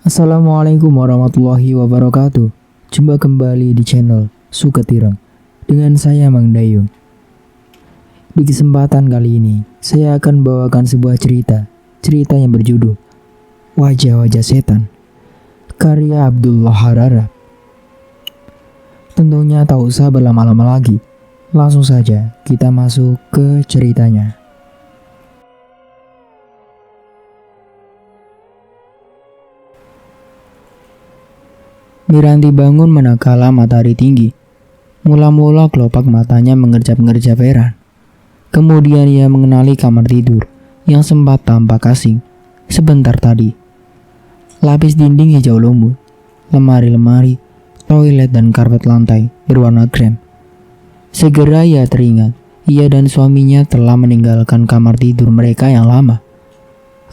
Assalamualaikum warahmatullahi wabarakatuh. Jumpa kembali di channel Suketireng dengan saya Mang Dayung. Di kesempatan kali ini, saya akan bawakan sebuah cerita yang berjudul Wajah-Wajah Setan, karya Abdullah Harara. Tentunya tak usah berlama-lama lagi, langsung saja kita masuk ke ceritanya. Miranti bangun manakala matahari tinggi. Mula-mula kelopak matanya mengerjap-ngerjap heran. Kemudian ia mengenali kamar tidur yang sempat tampak asing sebentar tadi. Lapis dinding hijau lumut, lemari-lemari, toilet dan karpet lantai berwarna krem. Segera ia teringat, ia dan suaminya telah meninggalkan kamar tidur mereka yang lama.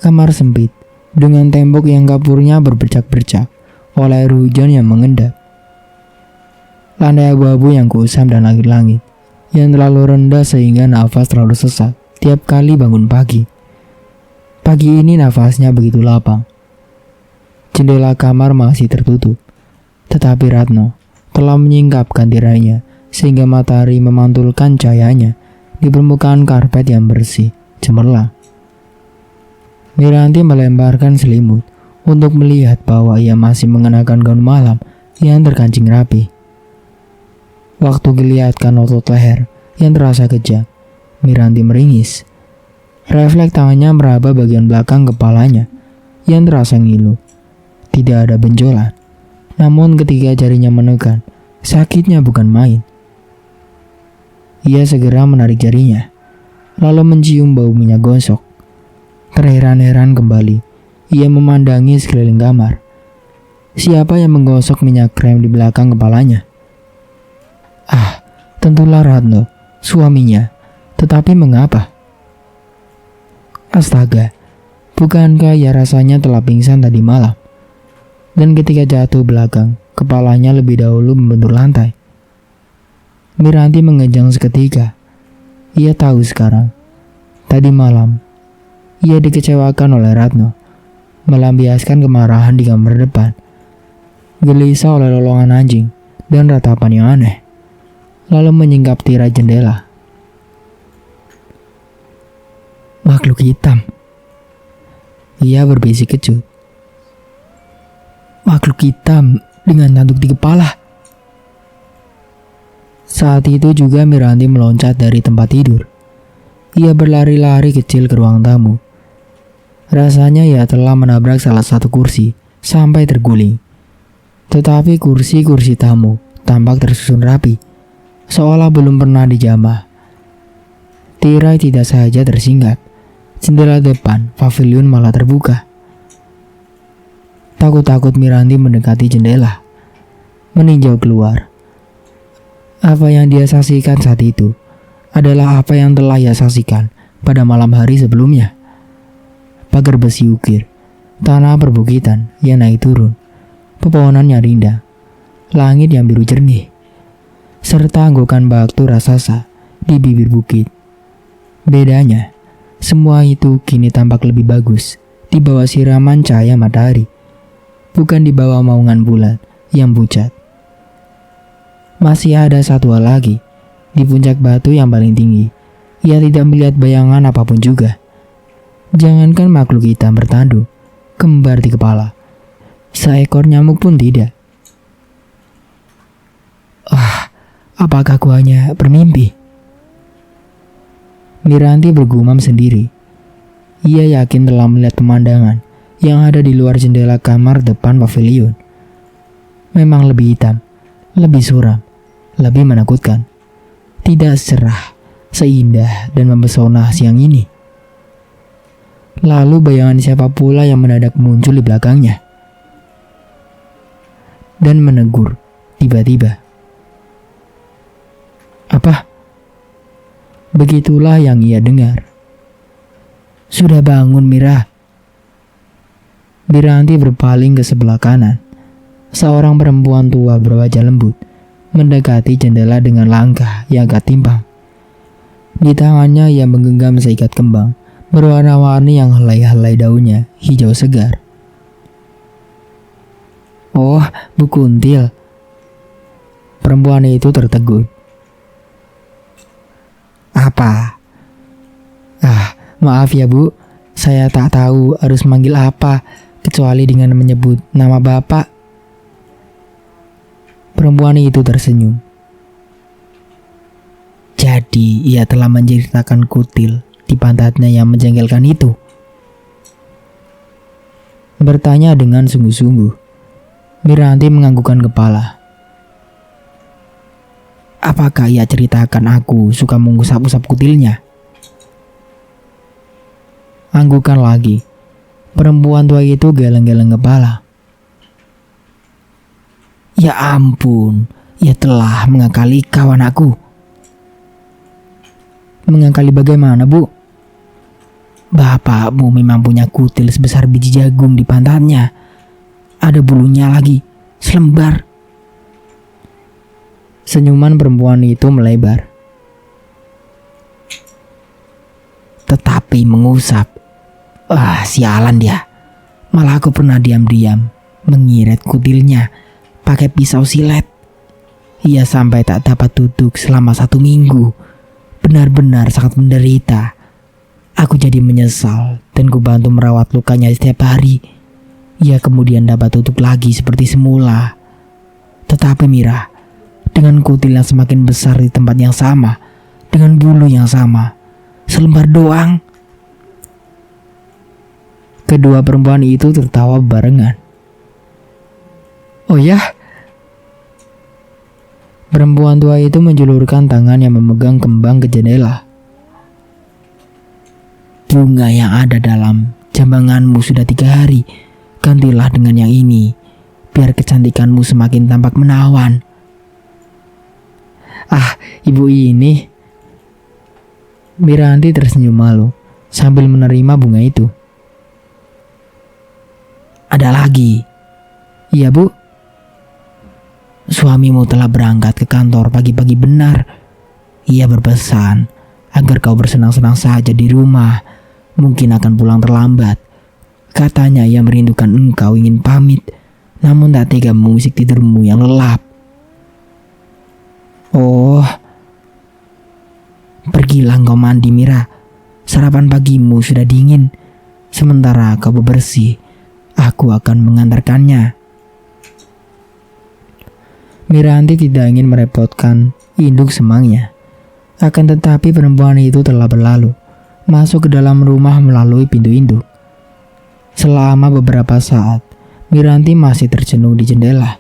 Kamar sempit, dengan tembok yang kapurnya berbercak-bercak oleh air hujan yang mengendap. Lantai abu-abu yang kusam dan langit-langit yang terlalu rendah sehingga nafas terlalu sesak tiap kali bangun pagi. Pagi ini nafasnya begitu lapang. Jendela kamar masih tertutup, tetapi Ratno telah menyingkapkan tirainya sehingga matahari memantulkan cahayanya di permukaan karpet yang bersih, cemerlang. Miranti melemparkan selimut untuk melihat bahwa ia masih mengenakan gaun malam yang terkancing rapi. Waktu dilihatkan otot leher yang terasa kejang, Miranti meringis. Refleks tangannya meraba bagian belakang kepalanya yang terasa ngilu. Tidak ada benjolan, namun ketika jarinya menekan, sakitnya bukan main. Ia segera menarik jarinya, lalu mencium bau minyak gosok. Terheran-heran kembali, ia memandangi sekeliling kamar. Siapa yang menggosok minyak krem di belakang kepalanya? Tentulah Ratno, suaminya. Tetapi mengapa? Astaga, bukankah ia rasanya telah pingsan tadi malam? Dan ketika jatuh belakang, kepalanya lebih dahulu membentur lantai. Miranti mengejang seketika. Ia tahu sekarang. Tadi malam, ia dikecewakan oleh Ratno, melampiaskan kemarahan di kamar depan, gelisah oleh lolongan anjing dan ratapan yang aneh, lalu menyingkap tirai jendela. Makhluk hitam, ia berbisik kecut. Makhluk hitam dengan tanduk di kepala. Saat itu juga Miranti meloncat dari tempat tidur. Ia berlari-lari kecil ke ruang tamu. Rasanya ia telah menabrak salah satu kursi sampai terguling. Tetapi kursi-kursi tamu tampak tersusun rapi, seolah belum pernah dijamah. Tirai tidak saja tersingkap, jendela depan pavilion malah terbuka. Takut-takut Miranti mendekati jendela, meninjau keluar. Apa yang dia saksikan saat itu adalah apa yang telah ia saksikan pada malam hari sebelumnya. Pagar besi ukir, tanah perbukitan yang naik turun, pepohonan yang rindang, langit yang biru jernih, serta anggukan batu raksasa di bibir bukit. Bedanya, semua itu kini tampak lebih bagus di bawah siraman cahaya matahari, bukan di bawah naungan bulan yang pucat. Masih ada satu hal lagi, di puncak batu yang paling tinggi, ia tidak melihat bayangan apapun juga. Jangankan makhluk hitam bertanduk, kembar di kepala, seekor nyamuk pun tidak. Apakah aku hanya bermimpi? Miranti bergumam sendiri. Ia yakin telah melihat pemandangan yang ada di luar jendela kamar depan pavilion. Memang lebih hitam, lebih suram, lebih menakutkan. Tidak cerah, seindah dan mempesona siang ini. Lalu bayangan siapa pula yang mendadak muncul di belakangnya dan menegur tiba-tiba. Apa? Begitulah yang ia dengar. Sudah bangun, Mira. Miranti berpaling ke sebelah kanan. Seorang perempuan tua berwajah lembut mendekati jendela dengan langkah yang agak timpang. Di tangannya ia menggenggam seikat kembang berwarna-warni yang helai-helai daunnya hijau segar. Oh, Bu Kuntil. Perempuan itu tertegun. Apa? Maaf ya Bu, saya tak tahu harus manggil apa kecuali dengan menyebut nama Bapak. Perempuan itu tersenyum. Jadi ia telah menceritakan kutil di pantatnya yang menjengkelkan itu. Bertanya dengan sungguh-sungguh, Miranti menganggukkan kepala. Apakah ia ceritakan aku suka mengusap-usap kutilnya? Anggukan lagi. Perempuan tua itu geleng-geleng kepala. Ya ampun, ia telah mengakali kawan aku. Mengakali bagaimana, Bu? Bapakmu memang punya kutil sebesar biji jagung di pantatnya. Ada bulunya lagi, selembar. Senyuman perempuan itu melebar. Tetapi mengusap. Sialan dia. Malah aku pernah diam-diam mengiret kutilnya pakai pisau silet. Ia sampai tak dapat duduk selama 1 minggu. Benar-benar sangat menderita. Aku jadi menyesal dan kubantu merawat lukanya setiap hari. Ia kemudian dapat duduk lagi seperti semula. Tetapi Mira, dengan kutil yang semakin besar di tempat yang sama, dengan bulu yang sama, selembar doang. Kedua perempuan itu tertawa barengan. Oh ya? Perempuan tua itu menjulurkan tangan yang memegang kembang ke jendela. Bunga yang ada dalam jambanganmu sudah 3 hari. Gantilah dengan yang ini, biar kecantikanmu semakin tampak menawan. Ibu ini. Miranti tersenyum malu sambil menerima bunga itu. Ada lagi. Iya, Bu. Suamimu telah berangkat ke kantor pagi-pagi benar. Ia berpesan agar kau bersenang-senang saja di rumah. Mungkin akan pulang terlambat. Katanya ia merindukan engkau, ingin pamit, namun tak tega mengusik tidurmu yang lelap. Oh, pergilah engkau mandi, Mira. Sarapan pagimu sudah dingin. Sementara kau bebersih, aku akan mengantarkannya. Miranti tidak ingin merepotkan induk semangnya. Akan tetapi perempuan itu telah berlalu, masuk ke dalam rumah melalui pintu induk. Selama beberapa saat, Miranti masih tercenung di jendela.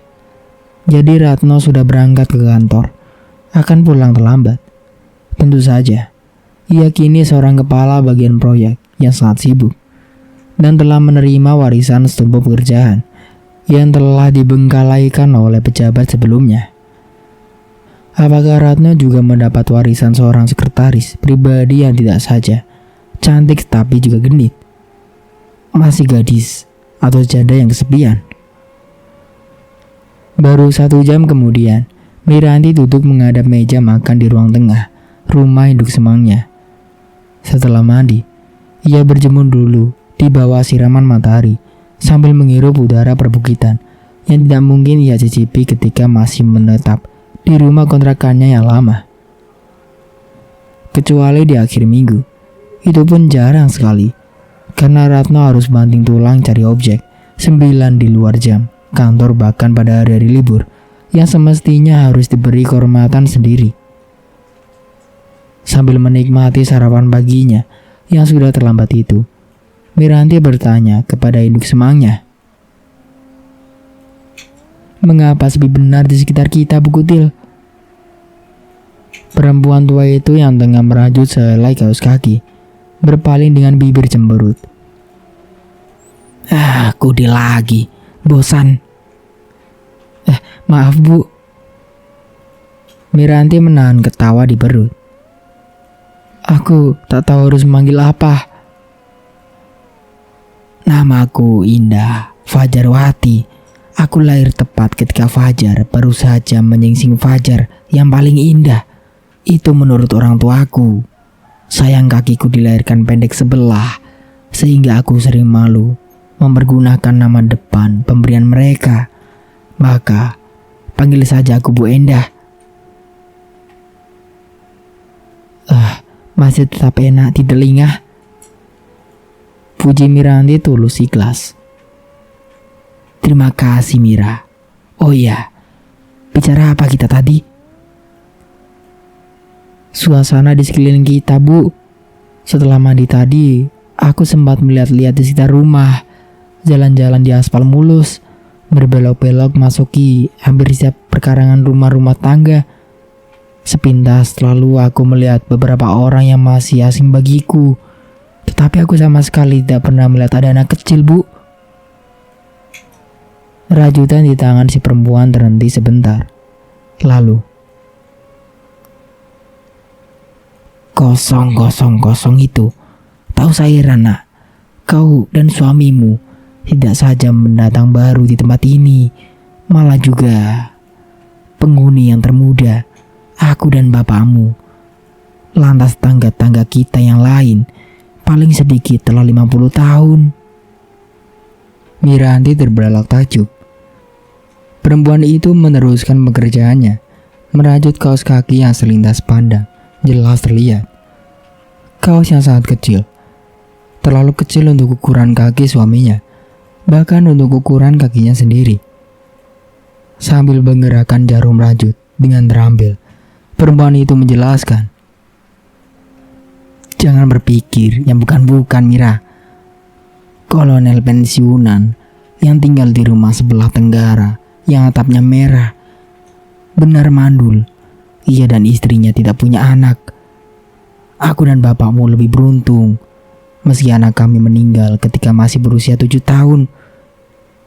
Jadi Ratno sudah berangkat ke kantor, akan pulang terlambat. Tentu saja, ia kini seorang kepala bagian proyek yang sangat sibuk dan telah menerima warisan setumpuk pekerjaan yang telah dibengkalaikan oleh pejabat sebelumnya. Apakah Ratno juga mendapat warisan seorang sekretaris pribadi yang tidak saja cantik tapi juga genit? Masih gadis atau janda yang kesepian? Baru 1 jam kemudian, Miranti duduk menghadap meja makan di ruang tengah rumah induk semangnya. Setelah mandi, ia berjemur dulu di bawah siraman matahari sambil menghirup udara perbukitan yang tidak mungkin ia cicipi ketika masih menetap di rumah kontrakannya yang lama. Kecuali di akhir minggu, itu pun jarang sekali, karena Ratno harus banting tulang cari objek 9 di luar jam kantor, bahkan pada hari-hari libur yang semestinya harus diberi kehormatan sendiri. Sambil menikmati sarapan paginya yang sudah terlambat itu, Miranti bertanya kepada induk semangnya. Mengapa sepi benar di sekitar kita, Bu Kutil? Perempuan tua itu yang tengah merajut sehelai kaos kaki berpaling dengan bibir cemberut. Kutil lagi, bosan. Maaf, Bu. Miranti menahan ketawa di perut. Aku tak tahu harus memanggil apa. Namaku Indah Fajarwati. Aku lahir tepat ketika fajar baru saja menyingsing fajar yang paling indah. Itu menurut orang tuaku. Sayang kakiku dilahirkan pendek sebelah, sehingga aku sering malu mempergunakan nama depan pemberian mereka. Maka, panggil saja aku Bu Endah. Masih tetap enak di telinga. Puji Miranti tulus ikhlas. Terima kasih Mira. Oh iya, bicara apa kita tadi? Suasana di sekeliling kita, Bu. Setelah mandi tadi, aku sempat melihat-lihat di sekitar rumah. Jalan-jalan di aspal mulus, berbelok-belok masuki hampir setiap perkarangan rumah-rumah tangga. Sepintas lalu aku melihat beberapa orang yang masih asing bagiku. Tetapi aku sama sekali tidak pernah melihat ada anak kecil, Bu. Rajutan di tangan si perempuan terhenti sebentar. Lalu, kosong itu. Tahu saya Rana, kau dan suamimu tidak saja mendatang baru di tempat ini, malah juga penghuni yang termuda, aku dan bapakmu. Lantas tangga-tangga kita yang lain paling sedikit telah 50 tahun. Miranti terbelalak takjub. Perempuan itu meneruskan pekerjaannya, merajut kaos kaki yang selintas pandang, jelas terlihat. Kaos yang sangat kecil, terlalu kecil untuk ukuran kaki suaminya, bahkan untuk ukuran kakinya sendiri. Sambil menggerakkan jarum rajut dengan terampil, perempuan itu menjelaskan, jangan berpikir yang bukan-bukan Mira. Kolonel pensiunan yang tinggal di rumah sebelah tenggara yang atapnya merah, benar mandul. Ia dan istrinya tidak punya anak. Aku dan bapakmu lebih beruntung. Meski anak kami meninggal ketika masih berusia 7 tahun.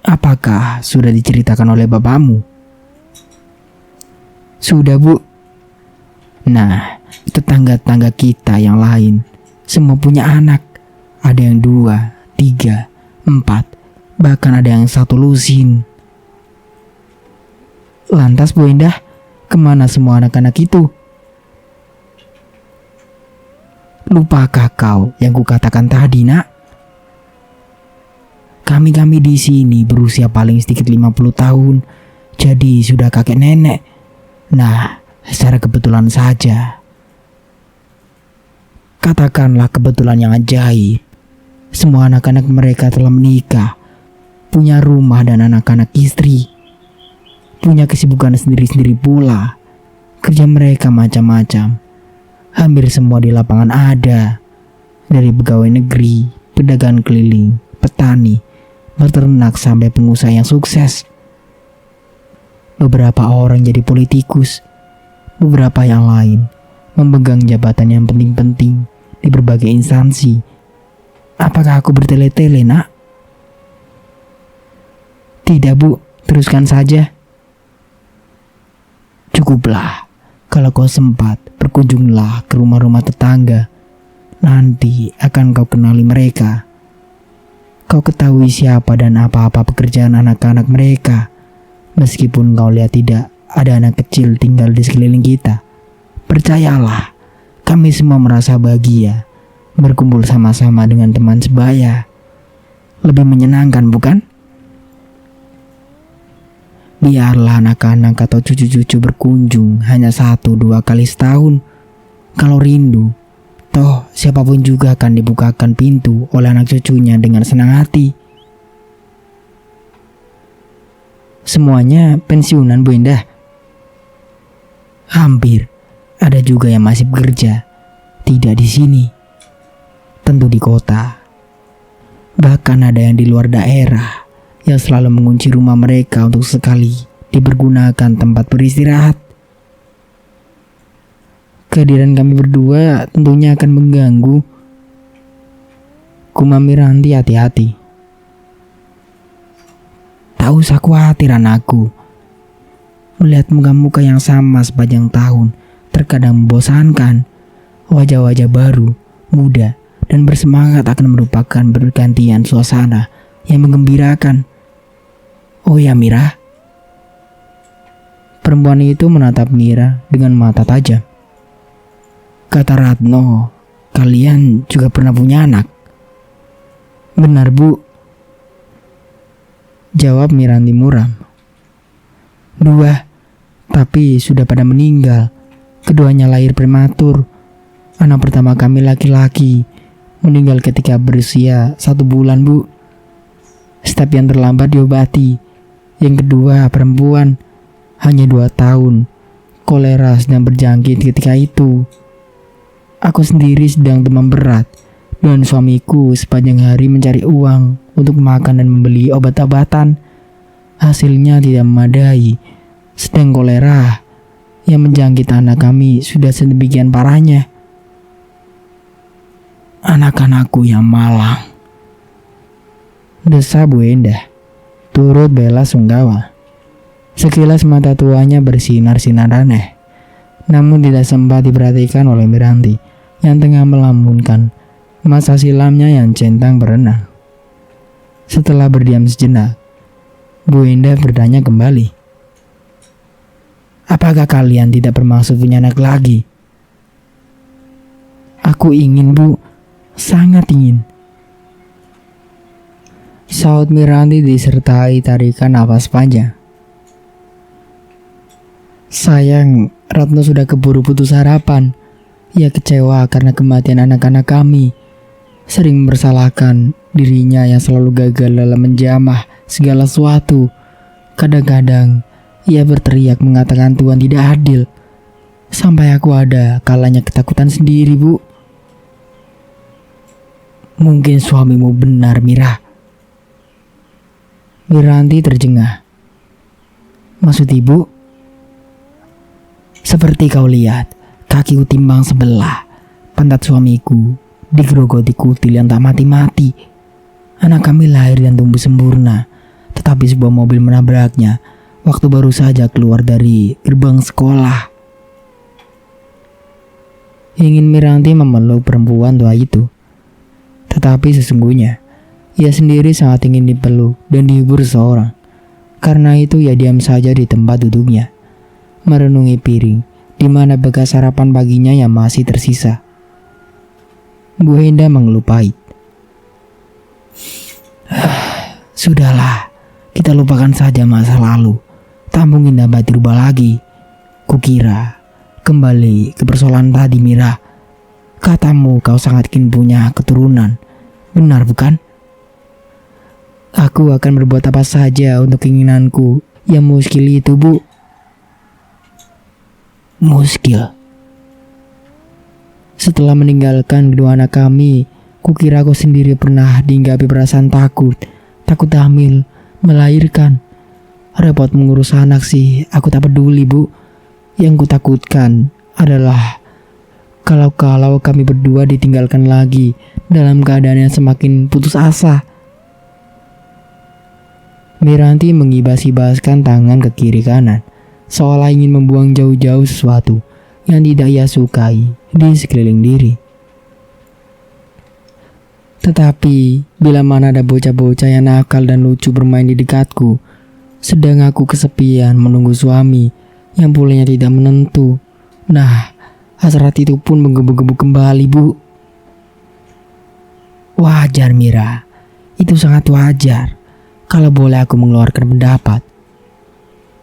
Apakah sudah diceritakan oleh bapakmu? Sudah, Bu. Nah, tetangga-tangga kita yang lain semua punya anak. Ada yang 2, 3, 4, bahkan ada yang 1 lusin. Lantas Bu Endah, kemana semua anak-anak itu? Lupakah kau yang kukatakan tadi, Nak? Kami di sini berusia paling sedikit 50 tahun, jadi sudah kakek nenek. Nah, secara kebetulan saja. Katakanlah kebetulan yang ajaib. Semua anak-anak mereka telah menikah, punya rumah dan anak-anak istri, punya kesibukan sendiri-sendiri pula. Kerja mereka macam-macam. Hampir semua di lapangan ada. Dari pegawai negeri, pedagang keliling, petani, peternak sampai pengusaha yang sukses. Beberapa orang jadi politikus. Beberapa yang lain memegang jabatan yang penting-penting di berbagai instansi. Apakah aku bertele-tele, Nak? Tidak, Bu. Teruskan saja. Cukuplah. Kalau kau sempat, berkunjunglah ke rumah-rumah tetangga. Nanti akan kau kenali mereka. Kau ketahui siapa dan apa-apa pekerjaan anak-anak mereka. Meskipun kau lihat tidak ada anak kecil tinggal di sekeliling kita, percayalah, kami semua merasa bahagia berkumpul sama-sama dengan teman sebaya. Lebih menyenangkan, bukan? Biarlah anak-anak atau cucu-cucu berkunjung hanya 1-2 kali setahun. Kalau rindu, toh siapapun juga akan dibukakan pintu oleh anak cucunya dengan senang hati. Semuanya pensiunan, Bu Endah? Hampir. Ada juga yang masih bekerja. Tidak di sini, tentu di kota. Bahkan ada yang di luar daerah yang selalu mengunci rumah mereka untuk sekali dipergunakan tempat beristirahat. Kehadiran kami berdua tentunya akan mengganggu. Kumam Miranti hati-hati. Tak usah khawatir anakku. Melihat muka-muka yang sama sepanjang tahun terkadang membosankan. Wajah-wajah baru, muda, dan bersemangat akan merupakan bergantian suasana yang menggembirakan. Oh ya Mira. Perempuan itu menatap Mira dengan mata tajam. Kata Ratno, kalian juga pernah punya anak? Benar, Bu. Jawab Miranti muram. 2, tapi sudah pada meninggal. Keduanya lahir prematur. Anak pertama kami laki-laki, meninggal ketika berusia 1 bulan, Bu. Step yang terlambat diobati. Yang kedua perempuan, hanya 2 tahun. Kolera sedang berjangkit ketika itu. Aku sendiri sedang demam berat, dan suamiku sepanjang hari mencari uang untuk makan dan membeli obat-obatan. Hasilnya tidak memadai. Sedang kolera yang menjangkit anak kami sudah sedemikian parahnya. Anak-anakku yang malang, desa Bu Endah, turut bela sungkawa. Sekilas mata tuanya bersinar-sinar aneh, namun tidak sempat diperhatikan oleh Miranti yang tengah melamunkan masa silamnya yang centang berenang. Setelah berdiam sejenak, Bu Endah bertanya kembali, apakah kalian tidak bermaksud punya anak lagi? Aku ingin, Bu, sangat ingin, saut Miranti disertai tarikan napas panjang. Sayang, Ratno sudah keburu putus harapan. Ia kecewa karena kematian anak-anak kami. Sering mempersalahkan dirinya yang selalu gagal dalam menjamah segala sesuatu. Kadang-kadang ia berteriak mengatakan Tuhan tidak adil. Sampai aku ada kalanya ketakutan sendiri, Bu. Mungkin suamimu benar, Mira. Miranti terjengah. Maksud ibu? Seperti kau lihat, kakiku timbang sebelah. Pantat suamiku digerogoti kutil yang tak mati-mati. Anak kami lahir dan tumbuh sempurna, tetapi sebuah mobil menabraknya waktu baru saja keluar dari gerbang sekolah. Ingin Miranti memeluk perempuan tua itu, tetapi sesungguhnya ia sendiri sangat ingin dipeluk dan dihibur seseorang. Karena itu ia diam saja di tempat duduknya, merenungi piring di mana bekas sarapan paginya yang masih tersisa. Bu Endah mengeluh pahit. Sudahlah, kita lupakan saja masa lalu. Tak mungkin dapat dirubah lagi. Kukira kembali ke persoalan tadi, Mira. Katamu kau sangat ingin punya keturunan. Benar bukan? Aku akan berbuat apa saja untuk keinginanku yang muskil itu, Bu. Muskil. Setelah meninggalkan kedua anak kami, kukira aku sendiri pernah dihinggapi perasaan takut. Takut hamil, melahirkan. Repot mengurus anak sih, aku tak peduli, Bu. Yang kutakutkan adalah kalau kami berdua ditinggalkan lagi dalam keadaan yang semakin putus asa. Miranti mengibas-ibaskan tangan ke kiri kanan, seolah ingin membuang jauh-jauh sesuatu yang tidak ia sukai di sekeliling diri. Tetapi bila mana ada bocah-bocah yang nakal dan lucu bermain di dekatku, sedang aku kesepian menunggu suami yang pulangnya tidak menentu. Nah, hasrat itu pun menggebu-gebu kembali, Bu. Wajar, Mira. Itu sangat wajar. Kalau boleh aku mengeluarkan pendapat,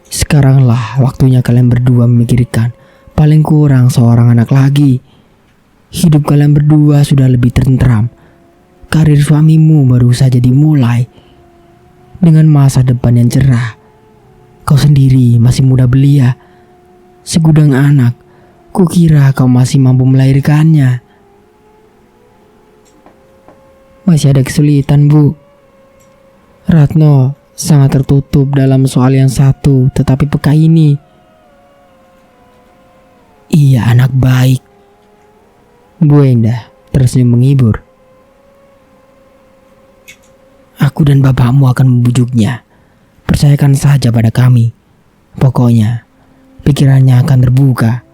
sekaranglah waktunya kalian berdua memikirkan paling kurang seorang anak lagi. Hidup kalian berdua sudah lebih tentram. Karir suamimu baru saja dimulai dengan masa depan yang cerah. Kau sendiri masih muda belia. Segudang anak, kukira kau masih mampu melahirkannya. Masih ada kesulitan, Bu. Ratno sangat tertutup dalam soal yang satu, tetapi peka ini. Ia anak baik. Bu Endah tersenyum menghibur. Aku dan bapakmu akan membujuknya. Percayakan saja pada kami. Pokoknya, pikirannya akan terbuka.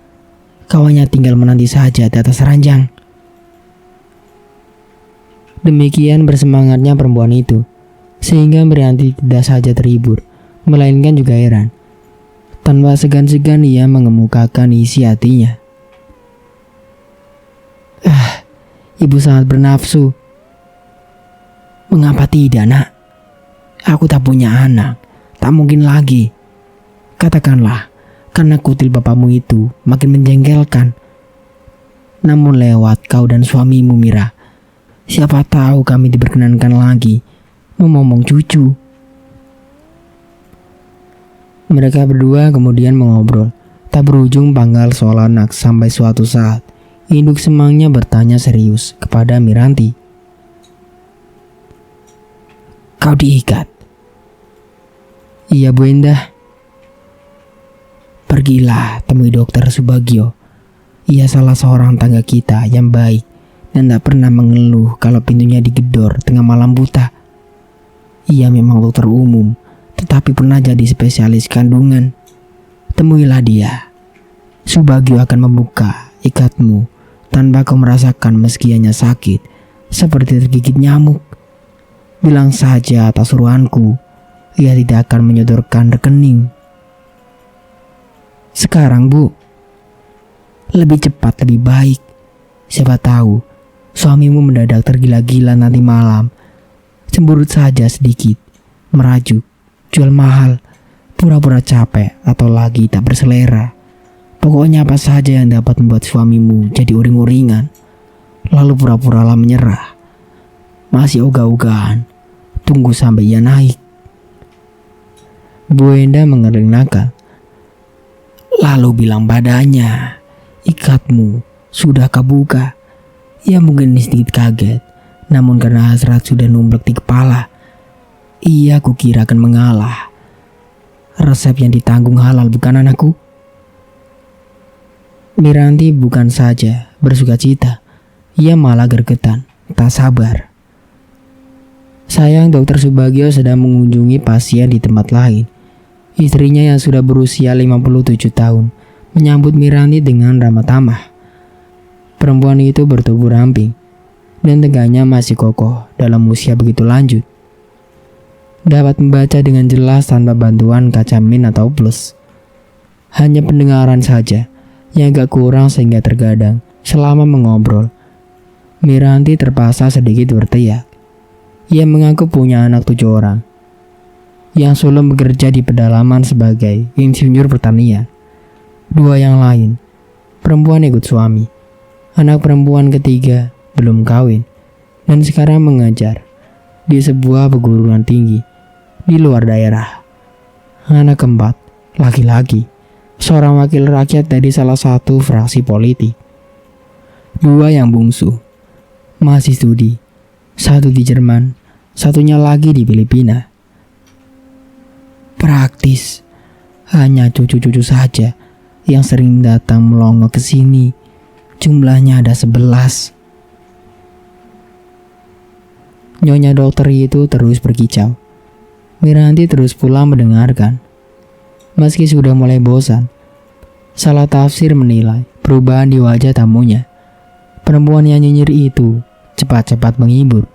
Kau hanya tinggal menanti saja di atas ranjang. Demikian bersemangatnya perempuan itu, sehingga Miranti tidak saja terhibur, melainkan juga heran. Tanpa segan-segan ia mengemukakan isi hatinya. Ibu sangat bernafsu. Mengapa tidak, Nak? Aku tak punya anak. Tak mungkin lagi. Katakanlah, karena kutil bapakmu itu makin menjengkelkan. Namun lewat kau dan suamimu, Mira, siapa tahu kami diperkenankan lagi memomong cucu. Mereka berdua kemudian mengobrol, tak berujung panggal soal anak sampai suatu saat induk semangnya bertanya serius kepada Miranti. Kau diikat? Iya Bu Endah. Pergilah temui dokter Subagio. Ia salah seorang tangga kita yang baik dan tak pernah mengeluh kalau pintunya digedor tengah malam buta. Ia memang dokter umum, tetapi pernah jadi spesialis kandungan. Temuilah dia. Subagio akan membuka ikatmu tanpa kau merasakan meski hanya sakit, seperti tergigit nyamuk. Bilang saja atas suruhanku, ia tidak akan menyodorkan rekening. Sekarang Bu, lebih cepat lebih baik. Siapa tahu suamimu mendadak tergila-gila nanti malam. Cemburut saja sedikit, merajuk, jual mahal, pura-pura capek atau lagi tak berselera. Pokoknya apa saja yang dapat membuat suamimu jadi uring-uringan. Lalu pura-puralah menyerah. Masih ogah-ogahan, tunggu sampai ia naik. Bu Endah mengering nakal. Lalu bilang padanya, ikatmu sudah kabuka. Ia mungkin sedikit kaget, namun karena hasrat sudah numplek di kepala, ia kukira akan mengalah. Resep yang ditanggung halal bukan anakku? Miranti bukan saja bersuka cita, ia malah gergetan, tak sabar. Sayang dokter Subagio sedang mengunjungi pasien di tempat lain. Istrinya yang sudah berusia 57 tahun menyambut Miranti dengan ramah tamah. Perempuan itu bertubuh ramping dan tegaknya masih kokoh dalam usia begitu lanjut. Dapat membaca dengan jelas tanpa bantuan kaca min atau plus. Hanya pendengaran saja yang agak kurang sehingga terkadang selama mengobrol, Miranti terpaksa sedikit berteriak. Ia mengaku punya anak 7 orang. Yang sulung bekerja di pedalaman sebagai insinyur pertanian. 2 yang lain, perempuan ikut suami. Anak perempuan ketiga belum kawin dan sekarang mengajar di sebuah perguruan tinggi di luar daerah. Anak keempat, laki-laki, seorang wakil rakyat dari salah satu fraksi politik. 2 yang bungsu, masih studi, 1 di Jerman, 1-nya lagi di Filipina. Praktis, hanya cucu-cucu saja yang sering datang melongo ke sini. Jumlahnya ada 11. Nyonya dokter itu terus berkicau. Miranti terus pulang mendengarkan. Meski sudah mulai bosan, salah tafsir menilai perubahan di wajah tamunya. Perempuan yang nyinyir itu cepat-cepat menghibur.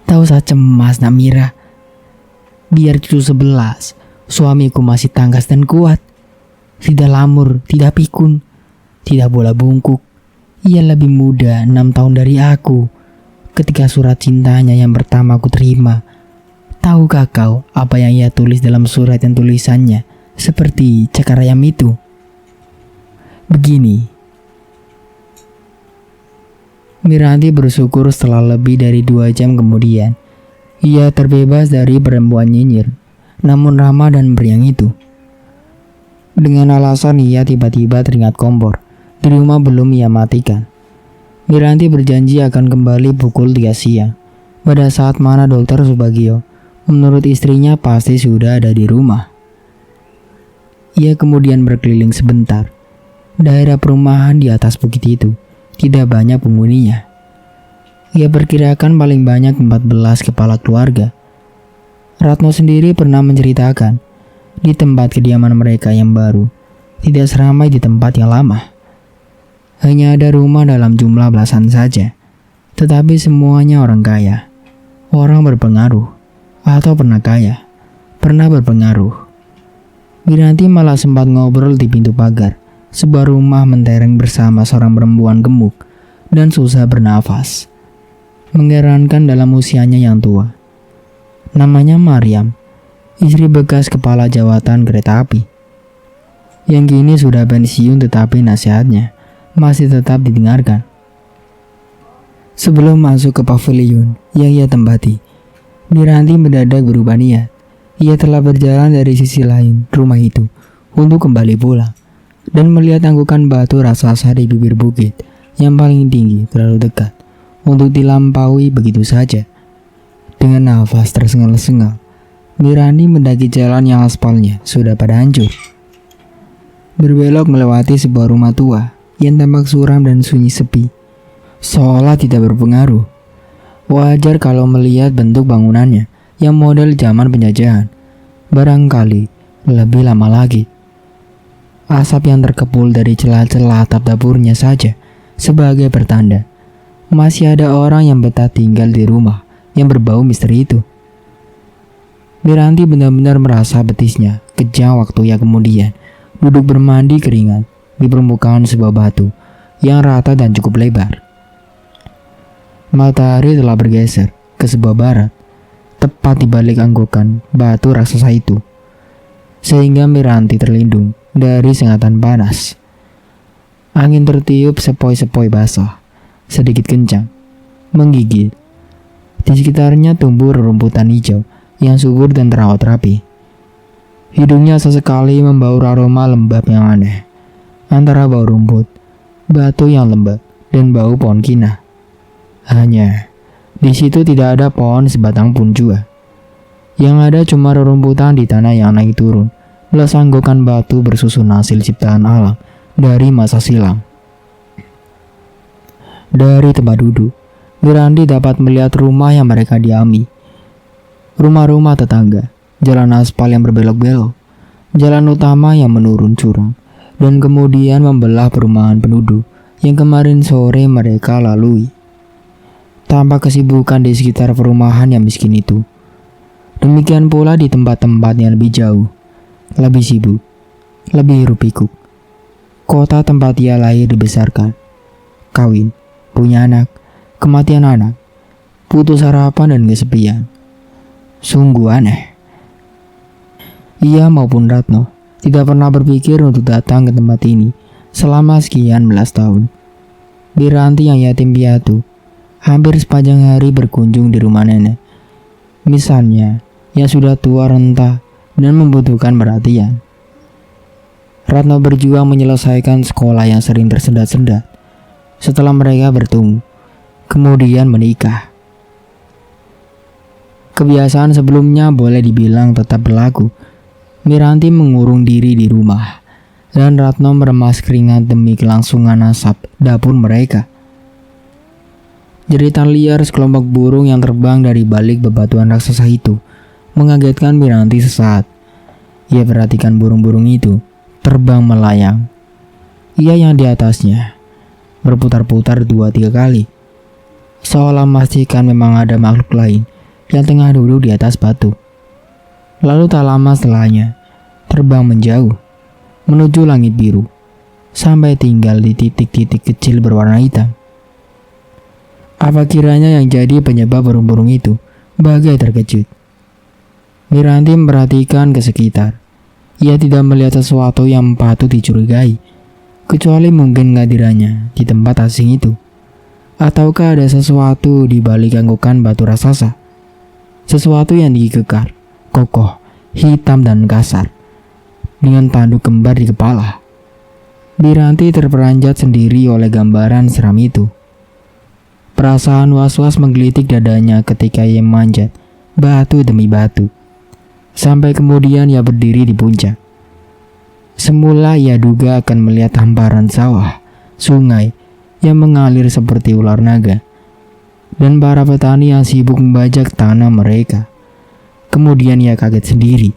Tak usah cemas, Nak Mira. Biar cucu 11, suamiku masih tangkas dan kuat. Tidak lamur, tidak pikun, tidak bola bungkuk. Ia lebih muda 6 tahun dari aku. Ketika surat cintanya yang pertama aku terima, tahukah kau apa yang ia tulis dalam surat yang tulisannya seperti cakar ayam itu? Begini. Miranti bersyukur setelah lebih dari 2 jam kemudian ia terbebas dari perempuan nyinyir, namun ramah dan meriang itu. Dengan alasan ia tiba-tiba teringat kompor di rumah belum ia matikan. Miranti berjanji akan kembali pukul 3 siang, pada saat mana dokter Subagio, menurut istrinya pasti sudah ada di rumah. Ia kemudian berkeliling sebentar. Daerah perumahan di atas bukit itu tidak banyak penghuninya. Ia perkirakan paling banyak 14 kepala keluarga. Ratno sendiri pernah menceritakan, di tempat kediaman mereka yang baru, tidak seramai di tempat yang lama. Hanya ada rumah dalam jumlah belasan saja, tetapi semuanya orang kaya, orang berpengaruh, atau pernah kaya, pernah berpengaruh. Miranti malah sempat ngobrol di pintu pagar sebuah rumah mentereng bersama seorang perempuan gemuk dan susah bernafas. Mengherankan dalam usianya yang tua. Namanya Maryam. istri bekas kepala jawatan kereta api, yang kini sudah pensiun tetapi nasihatnya masih tetap didengarkan. Sebelum masuk ke pavilion yang ia tempati, Miranti mendadak berubah niat. Ia telah berjalan dari sisi lain rumah itu untuk kembali pulang dan melihat angkukan batu raksasa di bibir bukit yang paling tinggi terlalu dekat untuk dilampaui begitu saja. Dengan nafas tersengal-sengal, Miranti mendaki jalan yang aspalnya sudah pada hancur. Berbelok melewati sebuah rumah tua yang tampak suram dan sunyi sepi, seolah tidak berpengaruh. Wajar kalau melihat bentuk bangunannya yang model zaman penjajahan. Barangkali lebih lama lagi. Asap yang terkepul dari celah-celah atap dapurnya saja sebagai pertanda masih ada orang yang betah tinggal di rumah yang berbau misteri itu. Miranti benar-benar merasa betisnya kejang waktu ia kemudian duduk bermandi keringat di permukaan sebuah batu yang rata dan cukup lebar. Matahari telah bergeser ke sebelah barat, tepat di balik anggukan batu raksasa itu, sehingga Miranti terlindung dari sengatan panas. Angin tertiup sepoi-sepoi basah, sedikit kencang, menggigit. Di sekitarnya tumbuh rerumputan hijau yang subur dan terawat rapi. Hidungnya sesekali membau aroma lembab yang aneh, antara bau rumput, batu yang lembab, dan bau pohon kina. Hanya di situ tidak ada pohon sebatang pun juga. Yang ada cuma rerumputan di tanah yang naik turun, belas anggokan batu bersusun hasil ciptaan alam dari masa silam. Dari tempat duduk, Miranti dapat melihat rumah yang mereka diami. Rumah-rumah tetangga, jalan aspal yang berbelok-belok, jalan utama yang menurun curam, dan kemudian membelah perumahan penduduk yang kemarin sore mereka lalui. Tampak kesibukan di sekitar perumahan yang miskin itu. Demikian pula di tempat-tempat yang lebih jauh, lebih sibuk, lebih hiruk-pikuk. Kota tempat ia lahir dibesarkan, kawin, punya anak, kematian anak, putus harapan dan kesepian. Sungguh aneh. Ia maupun Ratno tidak pernah berpikir untuk datang ke tempat ini selama sekian belas tahun. Miranti yang yatim piatu hampir sepanjang hari berkunjung di rumah nenek, misalnya yang sudah tua renta dan membutuhkan perhatian. Ratno berjuang menyelesaikan sekolah yang sering tersendat-sendat setelah mereka bertemu, kemudian menikah. Kebiasaan sebelumnya boleh dibilang tetap berlaku. Miranti mengurung diri di rumah, dan Ratno meremas keringat demi kelangsungan asap dapur mereka. Jeritan liar sekelompok burung yang terbang dari balik bebatuan raksasa itu mengagetkan Miranti sesaat. Ia perhatikan burung-burung itu terbang melayang. Ia yang di atasnya berputar-putar 2-3 kali, seolah memastikan memang ada makhluk lain yang tengah duduk di atas batu. Lalu tak lama setelahnya terbang menjauh menuju langit biru sampai tinggal di titik-titik kecil berwarna hitam. Apa kiranya yang jadi penyebab burung-burung itu bagai terkejut. Miranti memperhatikan ke sekitar. Ia tidak melihat sesuatu yang patut dicurigai, kecuali mungkin kehadirannya di tempat asing itu. Ataukah ada sesuatu di balik anggukan batu raksasa? Sesuatu yang dikekar, kokoh, hitam dan kasar, dengan tanduk kembar di kepala. Miranti terperanjat sendiri oleh gambaran seram itu. Perasaan was-was menggelitik dadanya ketika ia memanjat batu demi batu, sampai kemudian ia berdiri di puncak. Semula ia duga akan melihat hamparan sawah, sungai yang mengalir seperti ular naga, dan para petani yang sibuk membajak tanah mereka. Kemudian ia kaget sendiri.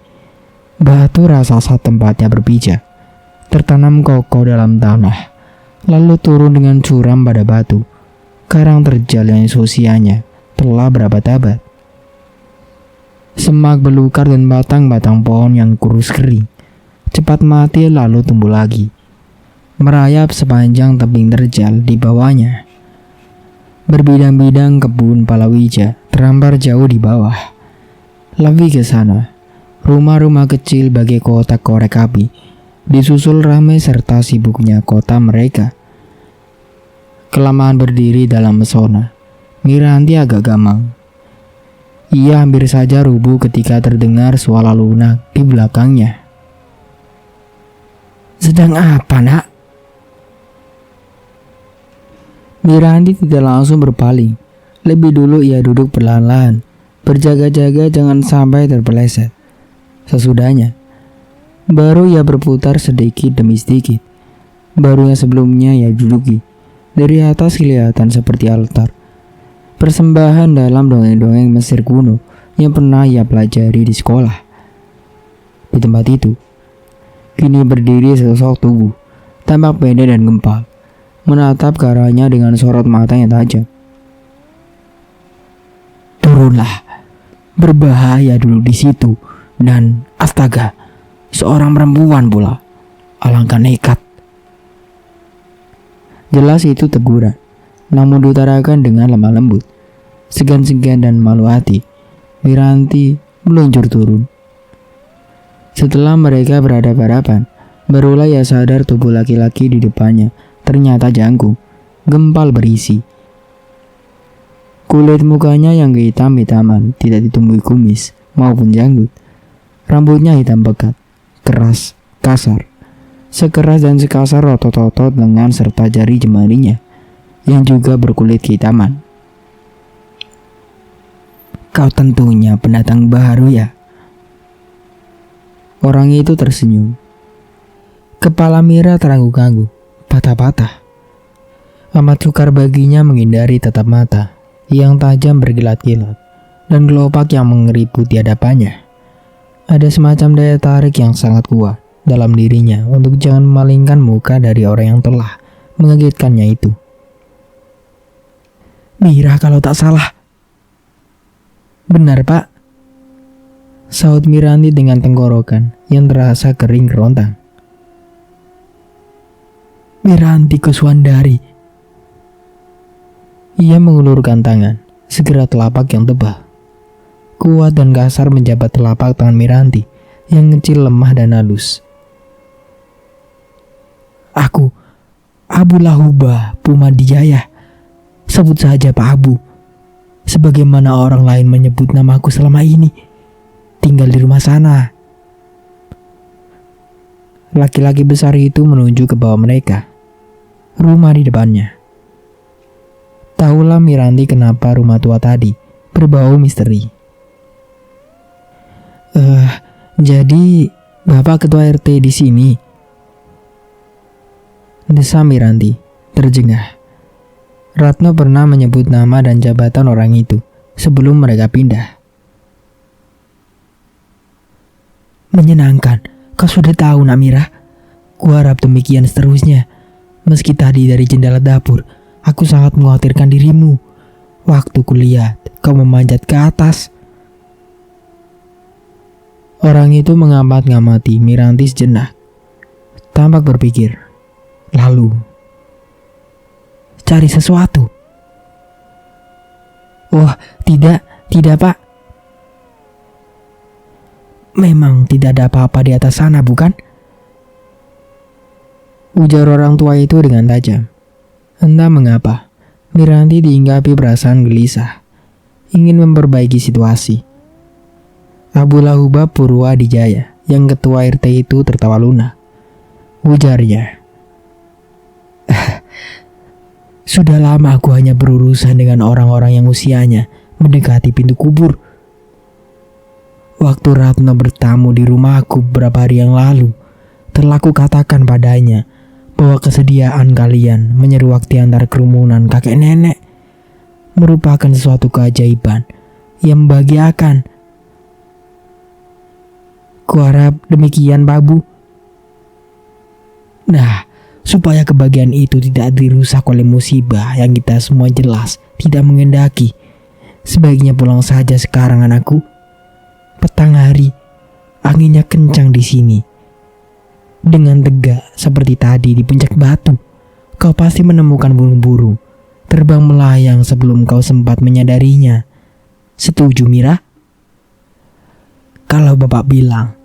Batu raksasa tempatnya berpijak, tertanam kokoh dalam tanah, lalu turun dengan curam pada batu. Karang terjal yang usianya telah berabad-abad. Semak belukar dan batang-batang pohon yang kurus kering cepat mati lalu tumbuh lagi, merayap sepanjang tebing terjal di bawahnya. Berbidang-bidang kebun palawija terhampar jauh di bawah. Lebih ke sana, Rumah-rumah kecil bagai kotak korek api disusul ramai serta sibuknya kota mereka. Kelamaan berdiri dalam pesona, Miranti agak gamang. Ia hampir saja rubuh ketika terdengar suara lunak di belakangnya. "Sedang apa, nak?" Miranti tidak langsung berpaling. Lebih dulu ia duduk perlahan-lahan, berjaga-jaga jangan sampai terpeleset. Sesudahnya, baru ia berputar sedikit demi sedikit. Baru yang sebelumnya ia duduki. Dari atas kelihatan seperti altar, persembahan dalam dongeng-dongeng Mesir kuno yang pernah ia pelajari di sekolah. Di tempat itu, kini berdiri sesosok tubuh, tampak pendek dan gempal, menatap ke arahnya dengan sorot mata yang tajam. "Turunlah, berbahaya dulu di situ, dan astaga, seorang perempuan pula, alangkah nekat." Jelas itu teguran, namun diutarakan dengan lemah lembut. Segan-segan dan malu hati, Miranti meluncur turun. Setelah mereka berhadapan-hadapan, barulah ia sadar tubuh laki-laki di depannya ternyata jangkung, gempal berisi. Kulit mukanya yang kehitam-hitaman tidak ditumbuhi kumis maupun janggut. Rambutnya hitam pekat, keras, kasar. Sekeras dan sekasar otot-otot lengan serta jari jemarinya yang juga berkulit kehitaman. "Kau tentunya pendatang baru ya?" Orang itu tersenyum. Kepala Mira terangguk-angguk, patah-patah. Amat sukar baginya menghindari tatap mata yang tajam berkilat-kilat dan kelopak yang mengeriput di hadapannya. Ada semacam daya tarik yang sangat kuat dalam dirinya untuk jangan memalingkan muka dari orang yang telah mengagetkannya itu. "Mira kalau tak salah." "Benar, Pak," sahut Miranti dengan tenggorokan yang terasa kering kerontang. "Miranti Kuswandari." Ia mengulurkan tangan, segera telapak yang tebal, kuat dan kasar menjabat telapak tangan Miranti yang kecil, lemah dan halus. "Aku, Abu Lahuba Pumadijaya. Sebut saja Pak Abu, sebagaimana orang lain menyebut namaku selama ini. Tinggal di rumah sana." Laki-laki besar itu menunjuk ke bawah mereka, rumah di depannya. Tahulah Miranti kenapa rumah tua tadi berbau misteri. Jadi Bapak Ketua RT di sini?" desa Miranti terjengah. Ratno pernah menyebut nama dan jabatan orang itu sebelum mereka pindah. "Menyenangkan, kau sudah tahu, Namira. Kuharap demikian seterusnya. Meski tadi dari jendela dapur, aku sangat mengkhawatirkan dirimu. Waktu kulihat kau memanjat ke atas." Orang itu mengamati Miranti sejenak, tampak berpikir. Lalu, "Cari sesuatu?" "Oh, tidak, Pak. Memang tidak ada apa-apa di atas sana, bukan?" ujar orang tua itu dengan tajam. Entah mengapa, Miranti dihinggapi perasaan gelisah, ingin memperbaiki situasi. Abu Lahuba Purwadijaya, yang ketua RT itu tertawa lunak. Ujarnya, "Sudah lama aku hanya berurusan dengan orang-orang yang usianya mendekati pintu kubur. Waktu Ratno bertamu di rumahku beberapa hari yang lalu, telah kukatakan padanya bahwa kesediaan kalian menyeruak di antara kerumunan kakek nenek merupakan sesuatu keajaiban yang membahagiakan. Kuharap demikian, Pak Bu. Nah, supaya kebahagiaan itu tidak dirusak oleh musibah yang kita semua jelas tidak mengendaki, sebaiknya pulang saja sekarang, anakku. Petang hari, anginnya kencang di sini. Dengan tegak seperti tadi di puncak batu, kau pasti menemukan burung-burung terbang melayang sebelum kau sempat menyadarinya. Setuju, Mira?" Kalau bapak bilang,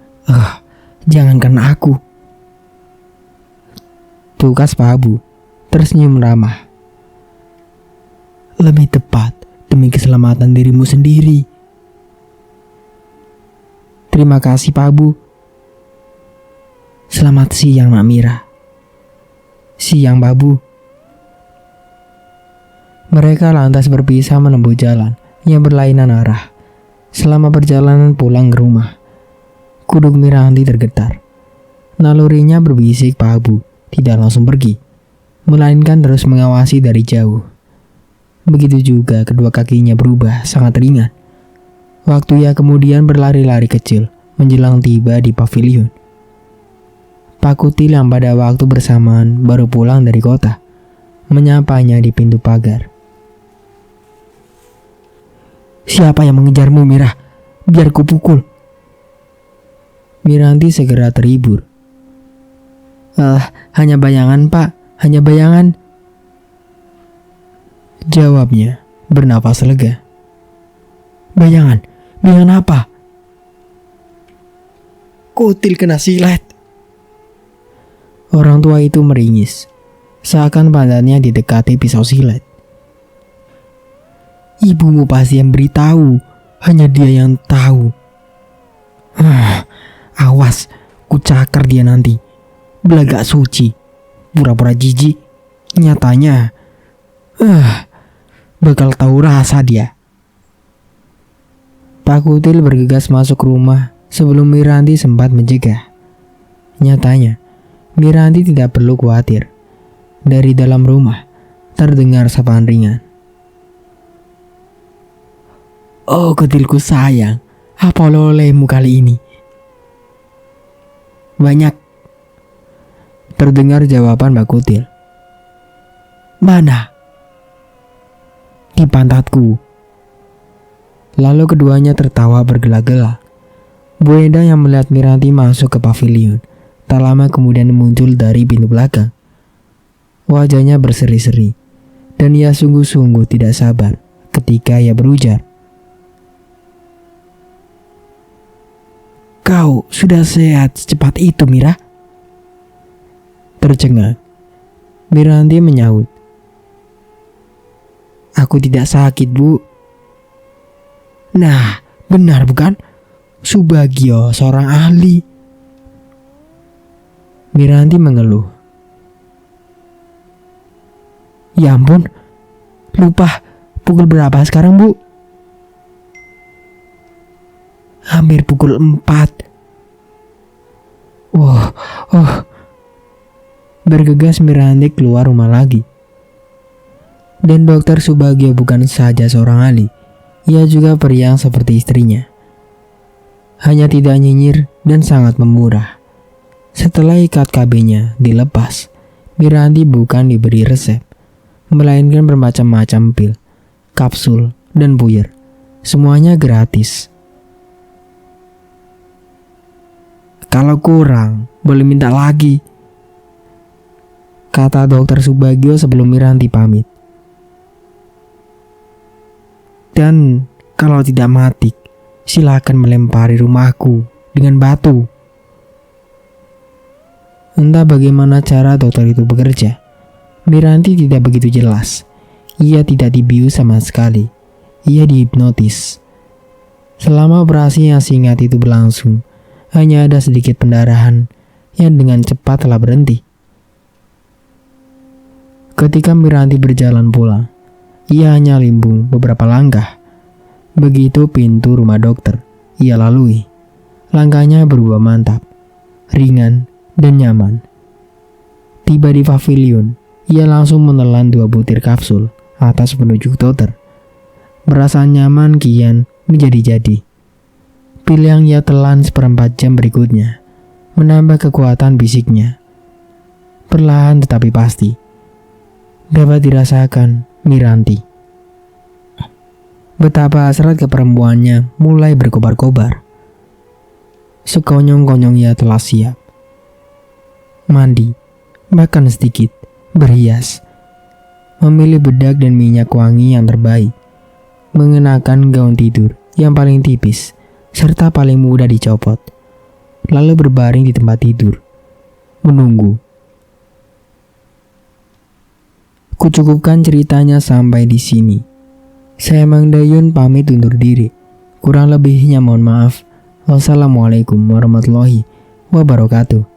jangankan aku. Tukas Pak Abu tersenyum ramah. Lebih tepat demi keselamatan dirimu sendiri. Terima kasih Pak Abu. Selamat siang Mak Mira. Siang Pak Abu. Mereka lantas berpisah menempuh jalan yang berlainan arah. Selama perjalanan pulang ke rumah, kuduk Miranti tergetar. Nalurinya berbisik Pak Abu tidak langsung pergi, melainkan terus mengawasi dari jauh. Begitu juga kedua kakinya berubah sangat ringan. Waktu ia kemudian berlari-lari kecil menjelang tiba di pavilion. Pak Kutil yang pada waktu bersamaan baru pulang dari kota, menyapanya di pintu pagar. Siapa yang mengejarmu, Mira? Biar ku pukul. Miranti segera terhibur. Hanya bayangan, Pak. Hanya bayangan. Jawabnya bernafas lega. Bayangan? Bayangan apa? Kutil kena silet. Orang tua itu meringis, seakan badannya didekati pisau silet. Ibumu pasti yang beritahu, hanya dia yang tahu. Awas, ku cakar dia nanti. Belagak suci, pura-pura jijik. Nyatanya, bakal tahu rasa dia. Pak Kutil bergegas masuk rumah sebelum Miranti sempat mencegah. Nyatanya, Miranti tidak perlu khawatir. Dari dalam rumah terdengar sapaan ringan. Oh Kutilku sayang, apa olehmu kali ini? Banyak. Terdengar jawaban Pak Kutil. Mana? Di pantatku. Lalu keduanya tertawa bergelak-gelak. Bu Endang yang melihat Miranti masuk ke pavilion tak lama kemudian muncul dari pintu belakang. Wajahnya berseri-seri, dan ia sungguh-sungguh tidak sabar ketika ia berujar. Kau sudah sehat secepat itu, Mira? Tercengang, Miranti menyahut. Aku tidak sakit, Bu. Nah, benar bukan? Subagio seorang ahli. Miranti mengeluh. Ya ampun, lupa pukul berapa sekarang, Bu? Hampir pukul 4. Bergegas Miranti keluar rumah lagi. Dan Dokter Subagio bukan saja seorang ahli, ia juga periang seperti istrinya. Hanya tidak nyinyir dan sangat memurah. Setelah ikat KB-nya dilepas, Miranti bukan diberi resep, melainkan bermacam-macam pil, kapsul, dan puyer. Semuanya gratis. Kalau kurang, boleh minta lagi, kata Dokter Subagio sebelum Miranti pamit. Dan kalau tidak mati, silakan melempari rumahku dengan batu. Entah bagaimana cara dokter itu bekerja, Miranti tidak begitu jelas. Ia tidak dibius sama sekali. Ia dihipnotis. Selama operasi yang singkat itu berlangsung, hanya ada sedikit pendarahan yang dengan cepat telah berhenti. Ketika Miranti berjalan pulang, ia hanya limbung beberapa langkah. Begitu pintu rumah dokter ia lalui, langkahnya berubah mantap, ringan, dan nyaman. Tiba di pavilion, ia langsung menelan 2 butir kapsul atas penunjuk dokter. Merasa nyaman kian menjadi-jadi. Pil yang ia telan 1/4 jam berikutnya menambah kekuatan fisiknya. Perlahan tetapi pasti dapat dirasakan Miranti. Betapa hasrat keperempuannya mulai berkobar-kobar. Sekonyong-konyong ia telah siap. Mandi, makan sedikit, berhias, memilih bedak dan minyak wangi yang terbaik, mengenakan gaun tidur yang paling tipis, serta paling mudah dicopot, lalu berbaring di tempat tidur, menunggu. Kucukupkan ceritanya sampai di sini. Saya Mang Dayun pamit undur diri. Kurang lebihnya mohon maaf. Wassalamualaikum warahmatullahi wabarakatuh.